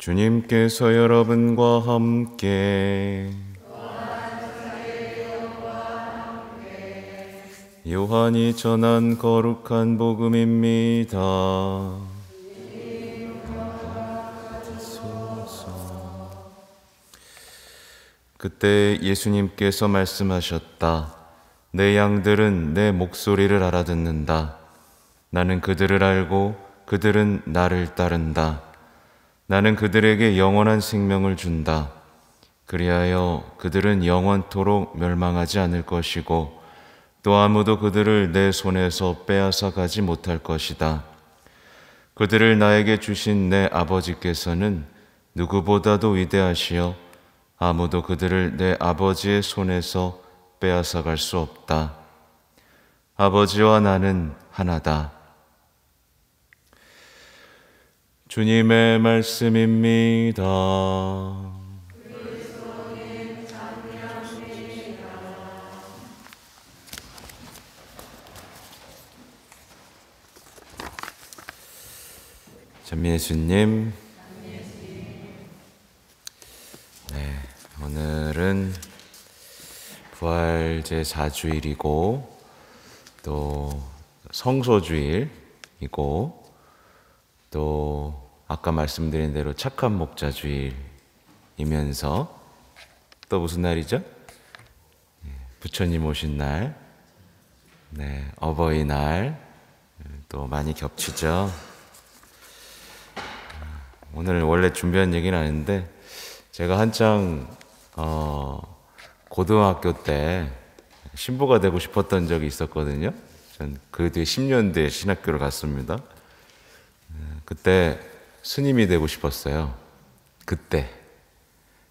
주님께서 여러분과 함께 요한이 전한 거룩한 복음입니다. 그때 예수님께서 말씀하셨다. 내 양들은 내 목소리를 알아듣는다. 나는 그들을 알고 그들은 나를 따른다. 나는 그들에게 영원한 생명을 준다. 그리하여 그들은 영원토록 멸망하지 않을 것이고 또 아무도 그들을 내 손에서 빼앗아 가지 못할 것이다. 그들을 나에게 주신 내 아버지께서는 누구보다도 위대하시어 아무도 그들을 내 아버지의 손에서 빼앗아 갈 수 없다. 아버지와 나는 하나다. 주님의 말씀입니다. 전미예수님, 네, 오늘은 부활 제4주일이고 또 성소주일이고 또 아까 말씀드린 대로 착한 목자 주일이면서 또 무슨 날이죠? 부처님 오신 날, 네, 어버이날 또 많이 겹치죠. 오늘 원래 준비한 얘기는 아닌데 제가 한창 고등학교 때 신부가 되고 싶었던 적이 있었거든요. 전 그 뒤에 10년 뒤에 신학교를 갔습니다. 그때 스님이 되고 싶었어요. 그때.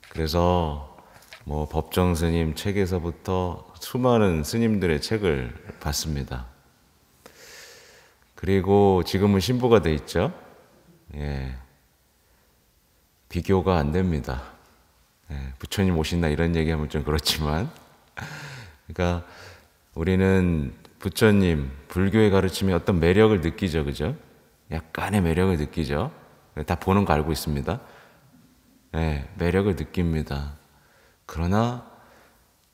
그래서 뭐 법정 스님 책에서부터 수많은 스님들의 책을 봤습니다. 그리고 지금은 신부가 돼 있죠. 예. 비교가 안 됩니다. 예. 부처님 오신다 이런 얘기하면 좀 그렇지만, 그러니까 우리는 부처님, 불교의 가르침에 어떤 매력을 느끼죠, 그죠? 약간의 매력을 느끼죠. 다 보는 거 알고 있습니다. 네, 매력을 느낍니다. 그러나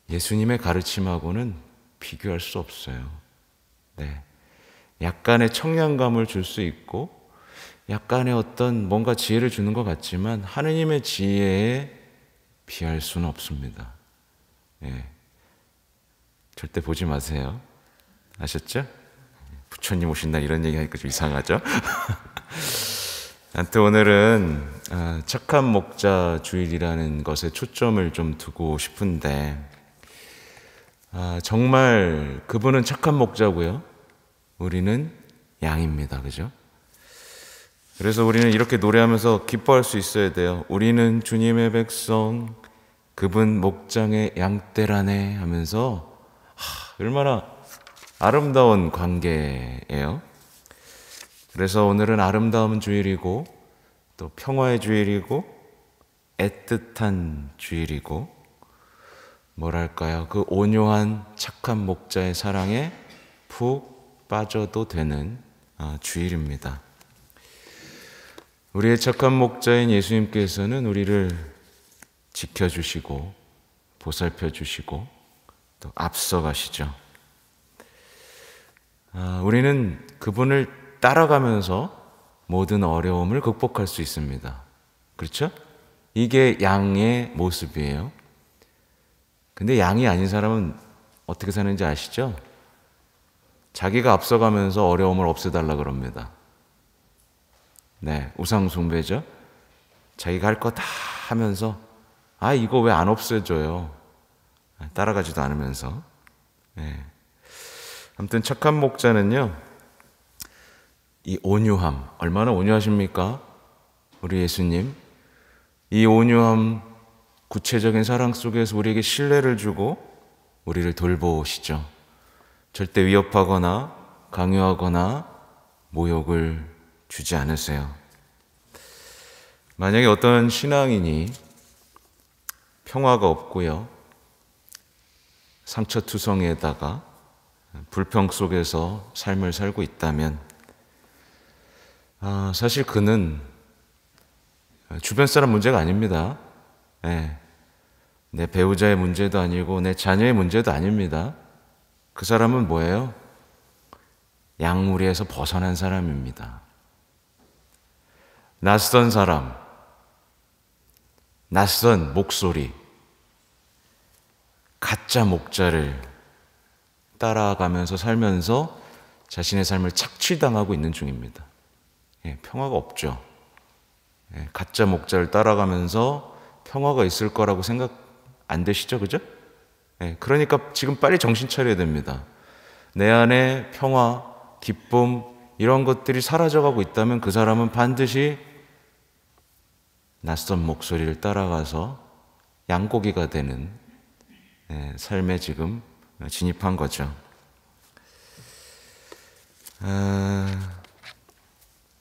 예수님의 가르침하고는 비교할 수 없어요. 네, 약간의 청량감을 줄 수 있고 약간의 어떤 뭔가 지혜를 주는 것 같지만 하느님의 지혜에 비할 수는 없습니다. 네, 절대 보지 마세요. 아셨죠? 부처님 오신다 이런 얘기 하니까 좀 이상하죠? 아무튼 오늘은 착한 목자 주일이라는 것에 초점을 좀 두고 싶은데 정말 그분은 착한 목자고요. 우리는 양입니다. 그죠? 그래서 우리는 이렇게 노래하면서 기뻐할 수 있어야 돼요. 우리는 주님의 백성, 그분 목장의 양떼라네 하면서 얼마나 아름다운 관계예요. 그래서 오늘은 아름다운 주일이고 또 평화의 주일이고 애틋한 주일이고 뭐랄까요? 그 온유한 착한 목자의 사랑에 푹 빠져도 되는 주일입니다. 우리의 착한 목자인 예수님께서는 우리를 지켜주시고 보살펴주시고 또 앞서가시죠. 우리는 그분을 따라가면서 모든 어려움을 극복할 수 있습니다. 그렇죠? 이게 양의 모습이에요. 근데 양이 아닌 사람은 어떻게 사는지 아시죠? 자기가 앞서가면서 어려움을 없애달라 그럽니다. 네, 우상 숭배죠. 자기가 할 거 다 하면서 이거 왜 안 없애줘요? 따라가지도 않으면서. 네. 아무튼 착한 목자는요, 이 온유함, 얼마나 온유하십니까? 우리 예수님. 이 온유함, 구체적인 사랑 속에서 우리에게 신뢰를 주고 우리를 돌보시죠. 절대 위협하거나 강요하거나 모욕을 주지 않으세요. 만약에 어떤 신앙인이 평화가 없고요, 상처투성에다가 불평 속에서 삶을 살고 있다면 사실 그는 주변 사람 문제가 아닙니다. 예. 내 배우자의 문제도 아니고 내 자녀의 문제도 아닙니다. 그 사람은 뭐예요? 양무리에서 벗어난 사람입니다. 낯선 사람, 낯선 목소리, 가짜 목자를 따라가면서 살면서 자신의 삶을 착취당하고 있는 중입니다. 예, 평화가 없죠. 예, 가짜 목자를 따라가면서 평화가 있을 거라고 생각 안 되시죠? 그죠? 예, 그러니까 지금 빨리 정신 차려야 됩니다. 내 안에 평화, 기쁨 이런 것들이 사라져가고 있다면 그 사람은 반드시 낯선 목소리를 따라가서 양고기가 되는 삶에 지금 진입한 거죠.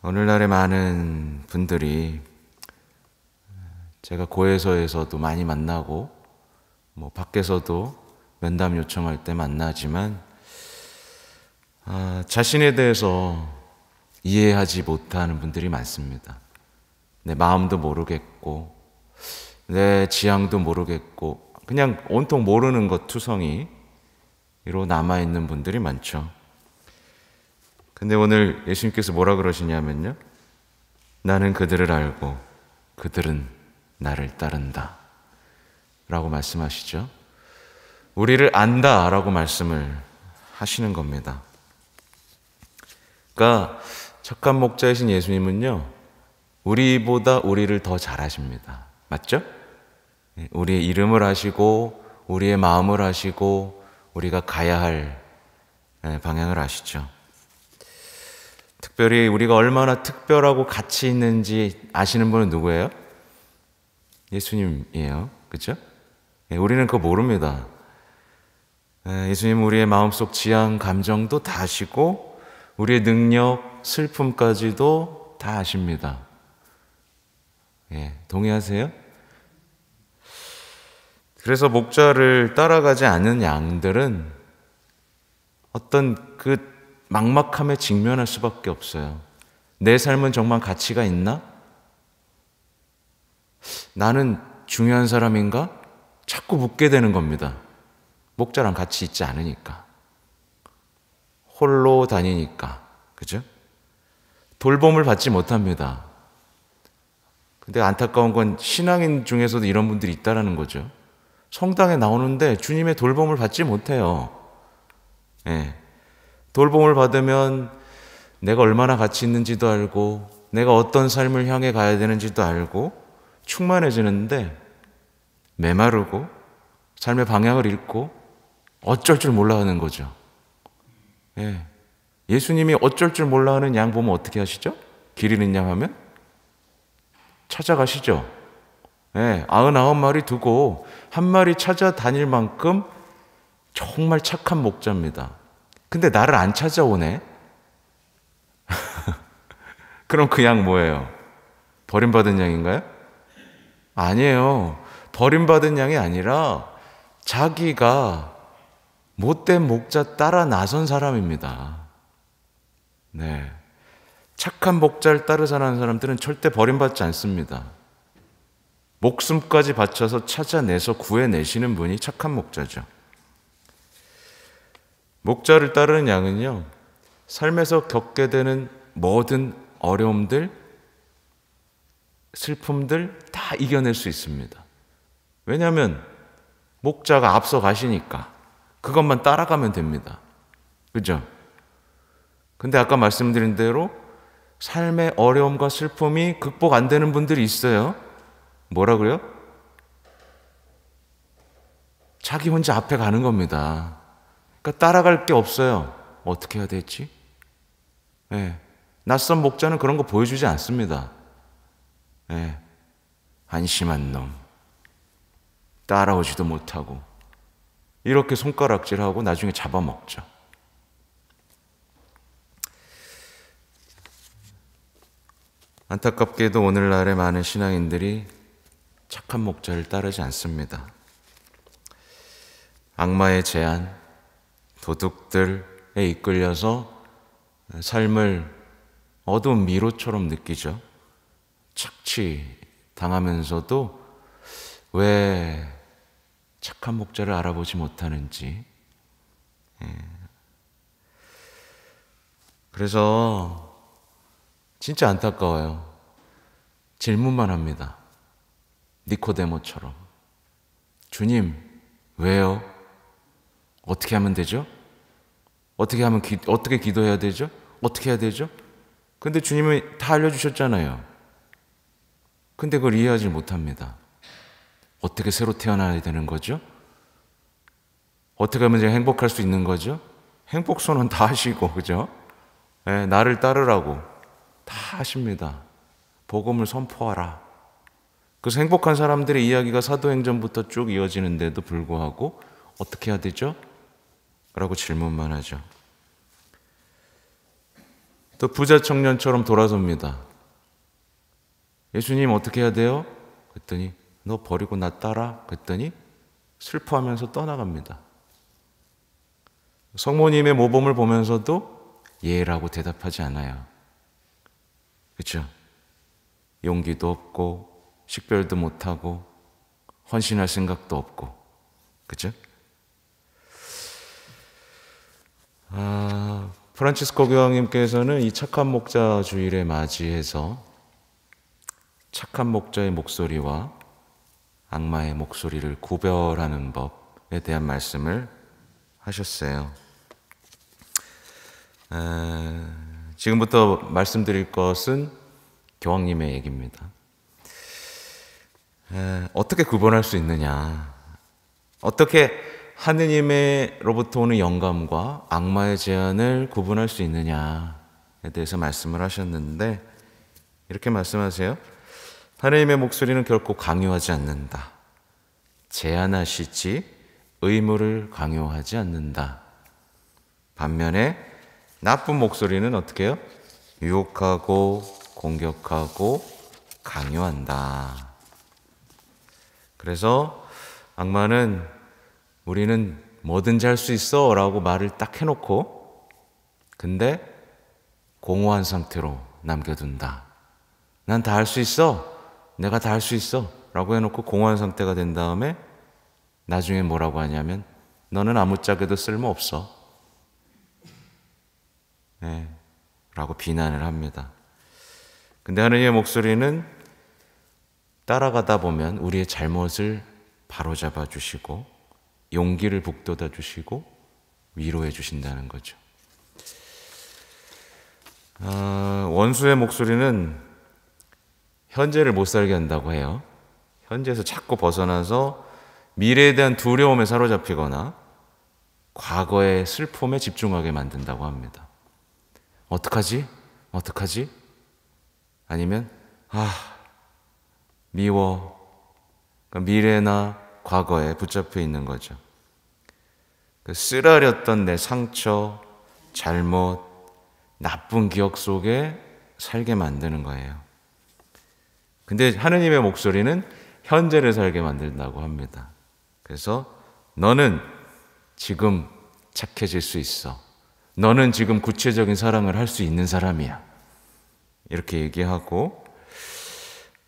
오늘날의 많은 분들이 제가 고해서에서도 많이 만나고 밖에서도 면담 요청할 때 만나지만 자신에 대해서 이해하지 못하는 분들이 많습니다. 내 마음도 모르겠고 내 지향도 모르겠고 그냥 온통 모르는 것 투성이로 남아있는 분들이 많죠. 근데 오늘 예수님께서 뭐라 그러시냐면요, 나는 그들을 알고 그들은 나를 따른다 라고 말씀하시죠. 우리를 안다 라고 말씀을 하시는 겁니다. 그러니까 착한 목자이신 예수님은요, 우리보다 우리를 더 잘 아십니다. 맞죠? 우리의 이름을 아시고 우리의 마음을 아시고 우리가 가야 할 방향을 아시죠. 특별히 우리가 얼마나 특별하고 가치 있는지 아시는 분은 누구예요? 예수님이에요. 그렇죠? 우리는 그거 모릅니다. 예수님은 우리의 마음속 지향, 감정도 다 아시고 우리의 능력, 슬픔까지도 다 아십니다. 동의하세요? 그래서 목자를 따라가지 않는 양들은 어떤 그 막막함에 직면할 수밖에 없어요. 내 삶은 정말 가치가 있나? 나는 중요한 사람인가? 자꾸 묻게 되는 겁니다. 목자랑 같이 있지 않으니까. 홀로 다니니까. 그죠? 돌봄을 받지 못합니다. 근데 안타까운 건 신앙인 중에서도 이런 분들이 있다라는 거죠. 성당에 나오는데 주님의 돌봄을 받지 못해요. 돌봄을 받으면 내가 얼마나 가치 있는지도 알고 내가 어떤 삶을 향해 가야 되는지도 알고 충만해지는데 메마르고 삶의 방향을 잃고 어쩔 줄 몰라 하는 거죠. 예수님이 어쩔 줄 몰라 하는 양 보면 어떻게 하시죠? 길 잃은 양 하면 찾아가시죠. 99마리 두고 한 마리 찾아다닐 만큼 정말 착한 목자입니다. 근데 나를 안 찾아오네? 그럼 그 양 뭐예요? 버림받은 양인가요? 아니에요. 버림받은 양이 아니라 자기가 못된 목자 따라 나선 사람입니다. 착한 목자를 따라 사는 사람들은 절대 버림받지 않습니다. 목숨까지 바쳐서 찾아내서 구해내시는 분이 착한 목자죠. 목자를 따르는 양은요, 삶에서 겪게 되는 모든 어려움들, 슬픔들 다 이겨낼 수 있습니다. 왜냐하면 목자가 앞서 가시니까 그것만 따라가면 됩니다. 그죠? 근데 아까 말씀드린 대로 삶의 어려움과 슬픔이 극복 안 되는 분들이 있어요. 뭐라고요? 자기 혼자 앞에 가는 겁니다. 그러니까 따라갈 게 없어요. 어떻게 해야 될지. 낯선 목자는 그런 거 보여주지 않습니다. 한심한 놈, 따라오지도 못하고 이렇게 손가락질하고 나중에 잡아먹죠. 안타깝게도 오늘날의 많은 신앙인들이 착한 목자를 따르지 않습니다. 악마의 제안, 도둑들에 이끌려서 삶을 어두운 미로처럼 느끼죠. 착취, 당하면서도 왜 착한 목자를 알아보지 못하는지. 그래서 진짜 안타까워요. 질문만 합니다. 니코데모처럼. 주님, 왜요? 어떻게 하면 되죠? 어떻게 기도해야 되죠? 어떻게 해야 되죠? 근데 주님이 다 알려주셨잖아요. 근데 그걸 이해하지 못합니다. 어떻게 새로 태어나야 되는 거죠? 어떻게 하면 제가 행복할 수 있는 거죠? 행복선언 다 하시고, 그죠? 네, 나를 따르라고 다 하십니다. 복음을 선포하라. 그래서 행복한 사람들의 이야기가 사도행전부터 쭉 이어지는데도 불구하고 어떻게 해야 되죠? 라고 질문만 하죠. 또 부자 청년처럼 돌아섭니다. 예수님 어떻게 해야 돼요? 그랬더니 너 버리고 나 따라. 그랬더니 슬퍼하면서 떠나갑니다. 성모님의 모범을 보면서도 예라고 대답하지 않아요. 그렇죠? 용기도 없고 식별도 못하고 헌신할 생각도 없고. 그렇죠? 프란치스코 교황님께서는 이 착한 목자 주일에 맞이해서 착한 목자의 목소리와 악마의 목소리를 구별하는 법에 대한 말씀을 하셨어요. 지금부터 말씀드릴 것은 교황님의 얘기입니다. 어떻게 구분할 수 있느냐? 어떻게 하느님으로부터 오는 영감과 악마의 제안을 구분할 수 있느냐에 대해서 말씀을 하셨는데 이렇게 말씀하세요. 하느님의 목소리는 결코 강요하지 않는다. 제안하시지 의무를 강요하지 않는다. 반면에 나쁜 목소리는 어떻게 해요? 유혹하고 공격하고 강요한다. 그래서 악마는 우리는 뭐든지 할 수 있어 라고 말을 딱 해놓고 근데 공허한 상태로 남겨둔다. 난 다 할 수 있어. 내가 다 할 수 있어 라고 해놓고 공허한 상태가 된 다음에 나중에 뭐라고 하냐면 너는 아무짝에도 쓸모없어. 네, 라고 비난을 합니다. 근데 하느님의 목소리는 따라가다 보면 우리의 잘못을 바로잡아 주시고 용기를 북돋아 주시고 위로해 주신다는 거죠. 원수의 목소리는 현재를 못 살게 한다고 해요. 현재에서 자꾸 벗어나서 미래에 대한 두려움에 사로잡히거나 과거의 슬픔에 집중하게 만든다고 합니다. 어떡하지? 어떡하지? 아니면 미워. 그러니까 미래나 과거에 붙잡혀 있는 거죠. 그 쓰라렸던 내 상처, 잘못, 나쁜 기억 속에 살게 만드는 거예요. 근데 하느님의 목소리는 현재를 살게 만든다고 합니다. 그래서 너는 지금 착해질 수 있어. 너는 지금 구체적인 사랑을 할 수 있는 사람이야. 이렇게 얘기하고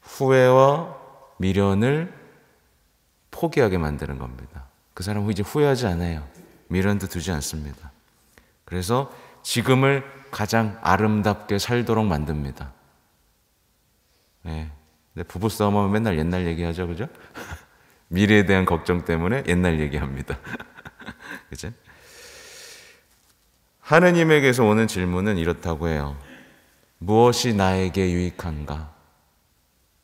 후회와 미련을 포기하게 만드는 겁니다. 그 사람은 이제 후회하지 않아요. 미련도 두지 않습니다. 그래서 지금을 가장 아름답게 살도록 만듭니다. 네. 근데 부부싸움하면 맨날 옛날 얘기하죠, 그죠? 미래에 대한 걱정 때문에 옛날 얘기합니다. 그죠? 하느님에게서 오는 질문은 이렇다고 해요. 무엇이 나에게 유익한가?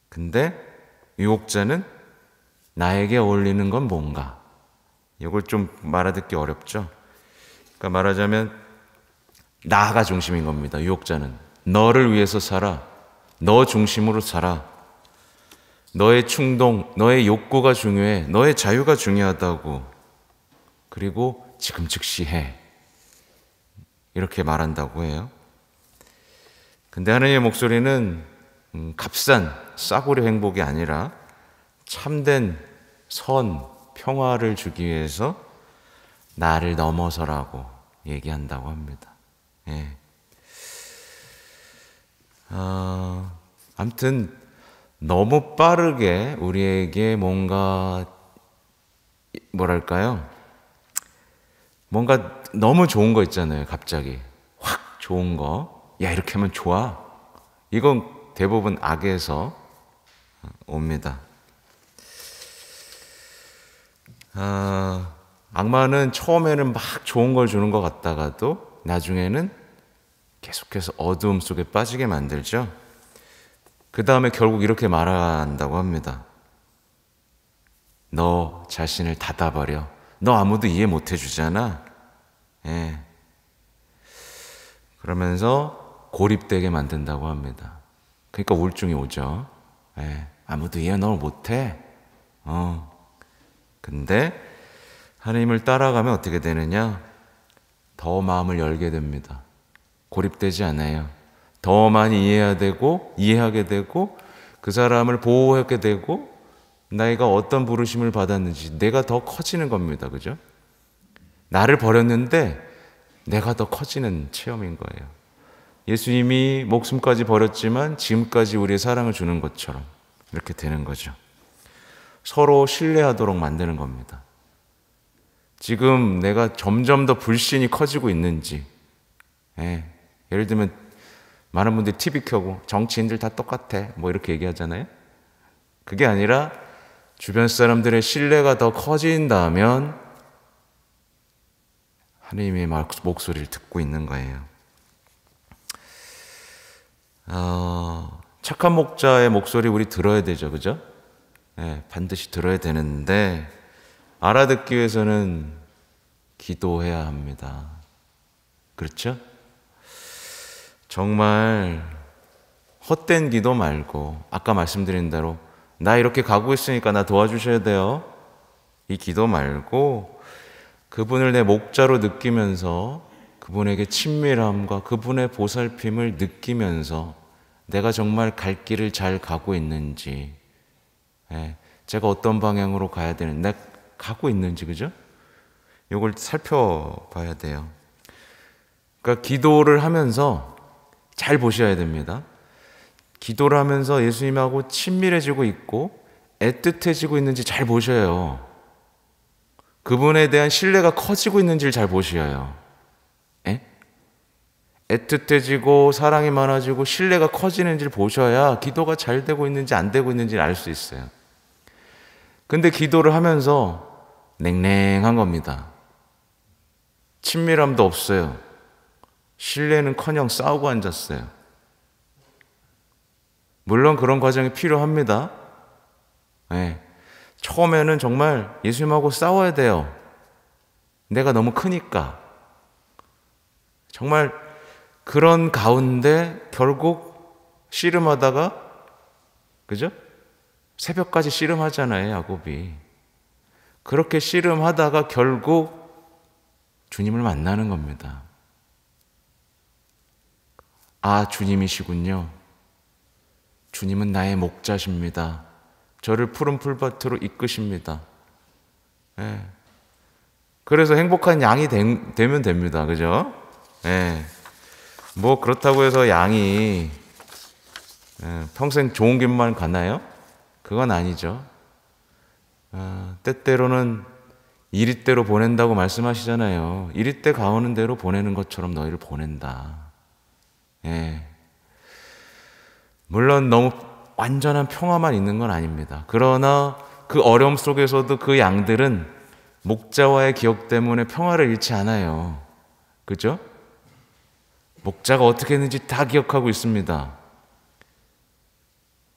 근데 유혹자는 나에게 어울리는 건 뭔가? 이걸 좀 말아듣기 어렵죠? 그러니까 말하자면 나가 중심인 겁니다. 유혹자는 너를 위해서 살아. 너 중심으로 살아. 너의 충동, 너의 욕구가 중요해. 너의 자유가 중요하다고. 그리고 지금 즉시 해. 이렇게 말한다고 해요. 근데 하느님의 목소리는 값싼 싸구려 행복이 아니라 참된 선, 평화를 주기 위해서 나를 넘어서라고 얘기한다고 합니다. 예. 아무튼 너무 빠르게 우리에게 뭔가 뭐랄까요? 뭔가 너무 좋은 거 있잖아요. 갑자기 확 좋은 거, 야 이렇게 하면 좋아. 이건 대부분 악에서 옵니다. 악마는 처음에는 막 좋은 걸 주는 것 같다가도 나중에는 계속해서 어두움 속에 빠지게 만들죠. 그 다음에 결국 이렇게 말한다고 합니다. 너 자신을 닫아버려. 너 아무도 이해 못 해주잖아. 예. 그러면서 고립되게 만든다고 합니다. 그러니까 우울증이 오죠. 예. 아무도 이해 널 못해. 근데 하나님을 따라가면 어떻게 되느냐? 더 마음을 열게 됩니다. 고립되지 않아요. 더 많이 이해하게 되고 그 사람을 보호하게 되고 내가 어떤 부르심을 받았는지 내가 더 커지는 겁니다. 그죠? 나를 버렸는데 내가 더 커지는 체험인 거예요. 예수님이 목숨까지 버렸지만 지금까지 우리의 사랑을 주는 것처럼 이렇게 되는 거죠. 서로 신뢰하도록 만드는 겁니다. 지금 내가 점점 더 불신이 커지고 있는지, 예를 들면 많은 분들이 TV 켜고 정치인들 다 똑같아 뭐 이렇게 얘기하잖아요. 그게 아니라 주변 사람들의 신뢰가 더 커진다면 하나님의 목소리를 듣고 있는 거예요. 착한 목자의 목소리 우리 들어야 되죠. 그죠? 반드시 들어야 되는데 알아듣기 위해서는 기도해야 합니다. 그렇죠? 정말 헛된 기도 말고 아까 말씀드린 대로 나 이렇게 가고 있으니까 나 도와주셔야 돼요. 이 기도 말고 그분을 내 목자로 느끼면서 그분에게 친밀함과 그분의 보살핌을 느끼면서 내가 정말 갈 길을 잘 가고 있는지, 제가 어떤 방향으로 가야 되는지, 내가 가고 있는지, 그죠? 이걸 살펴봐야 돼요. 그러니까 기도를 하면서 잘 보셔야 됩니다. 기도를 하면서 예수님하고 친밀해지고 있고 애틋해지고 있는지 잘 보셔요. 그분에 대한 신뢰가 커지고 있는지를 잘 보셔요. 애틋해지고 사랑이 많아지고 신뢰가 커지는지를 보셔야 기도가 잘 되고 있는지 안 되고 있는지를 알 수 있어요. 근데 기도를 하면서 냉랭한 겁니다. 친밀함도 없어요. 신뢰는커녕 싸우고 앉았어요. 물론 그런 과정이 필요합니다. 처음에는 정말 예수님하고 싸워야 돼요. 내가 너무 크니까. 정말 그런 가운데 결국 씨름하다가, 그죠? 새벽까지 씨름하잖아요, 야곱이. 그렇게 씨름하다가 결국 주님을 만나는 겁니다. 아, 주님이시군요. 주님은 나의 목자십니다. 저를 푸른 풀밭으로 이끄십니다. 그래서 행복한 양이 되면 됩니다. 그죠? 뭐 그렇다고 해서 양이 평생 좋은 길만 가나요? 그건 아니죠. 때때로는 이리때로 보낸다고 말씀하시잖아요. 이리때 가오는 대로 보내는 것처럼 너희를 보낸다. 물론 너무 완전한 평화만 있는 건 아닙니다. 그러나 그 어려움 속에서도 그 양들은 목자와의 기억 때문에 평화를 잃지 않아요. 그죠? 목자가 어떻게 했는지 다 기억하고 있습니다.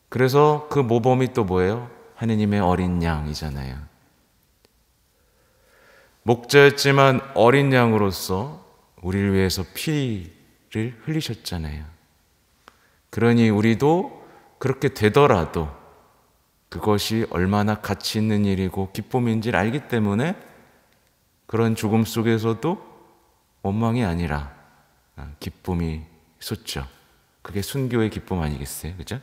그래서 그 모범이 또 뭐예요? 하느님의 어린 양이잖아요. 목자였지만 어린 양으로서 우리를 위해서 피를 흘리셨잖아요. 그러니 우리도 그렇게 되더라도 그것이 얼마나 가치 있는 일이고 기쁨인지를 알기 때문에 그런 죽음 속에서도 원망이 아니라 기쁨이 솟죠. 그게 순교의 기쁨 아니겠어요? 그죠?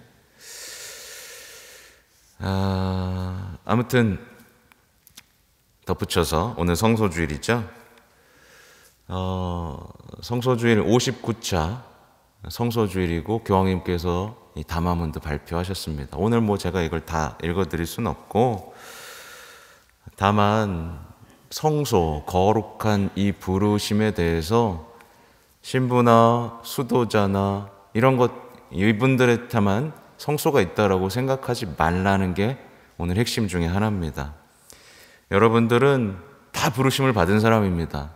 아무튼 덧붙여서 오늘 성소주일이죠. 성소주일 59차 성소주일이고 교황님께서 이 담화문도 발표하셨습니다. 오늘 뭐 제가 이걸 다 읽어드릴 수는 없고, 다만 성소, 거룩한 이 부르심에 대해서 신부나 수도자나 이런 것, 이분들한테만 성소가 있다라고 생각하지 말라는 게 오늘 핵심 중에 하나입니다. 여러분들은 다 부르심을 받은 사람입니다.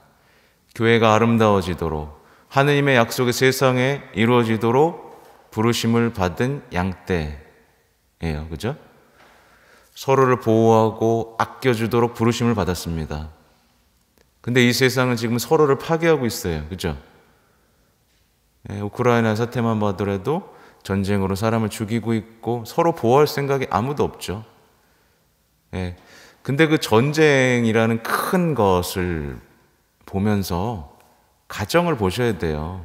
교회가 아름다워지도록, 하느님의 약속이 세상에 이루어지도록 부르심을 받은 양떼예요. 그죠? 서로를 보호하고 아껴주도록 부르심을 받았습니다. 근데 이 세상은 지금 서로를 파괴하고 있어요. 그죠? 우크라이나 사태만 봐더라도 전쟁으로 사람을 죽이고 있고 서로 보호할 생각이 아무도 없죠. 근데 그 전쟁이라는 큰 것을 보면서 가정을 보셔야 돼요.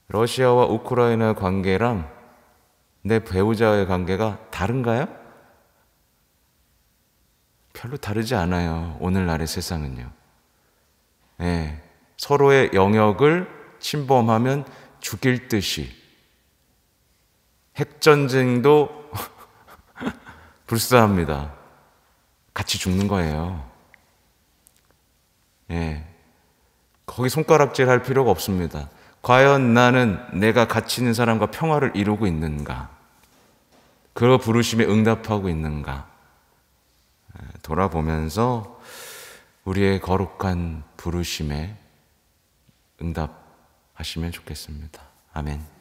러시아와 우크라이나 관계랑 내 배우자의 관계가 다른가요? 별로 다르지 않아요. 오늘날의 세상은요. 서로의 영역을 침범하면 죽일 듯이, 핵전쟁도 불사합니다. 같이 죽는 거예요. 거기 손가락질 할 필요가 없습니다. 과연 나는 내가 가치 있는 사람과 평화를 이루고 있는가? 그 부르심에 응답하고 있는가? 돌아보면서 우리의 거룩한 부르심에 응답하시면 좋겠습니다. 아멘.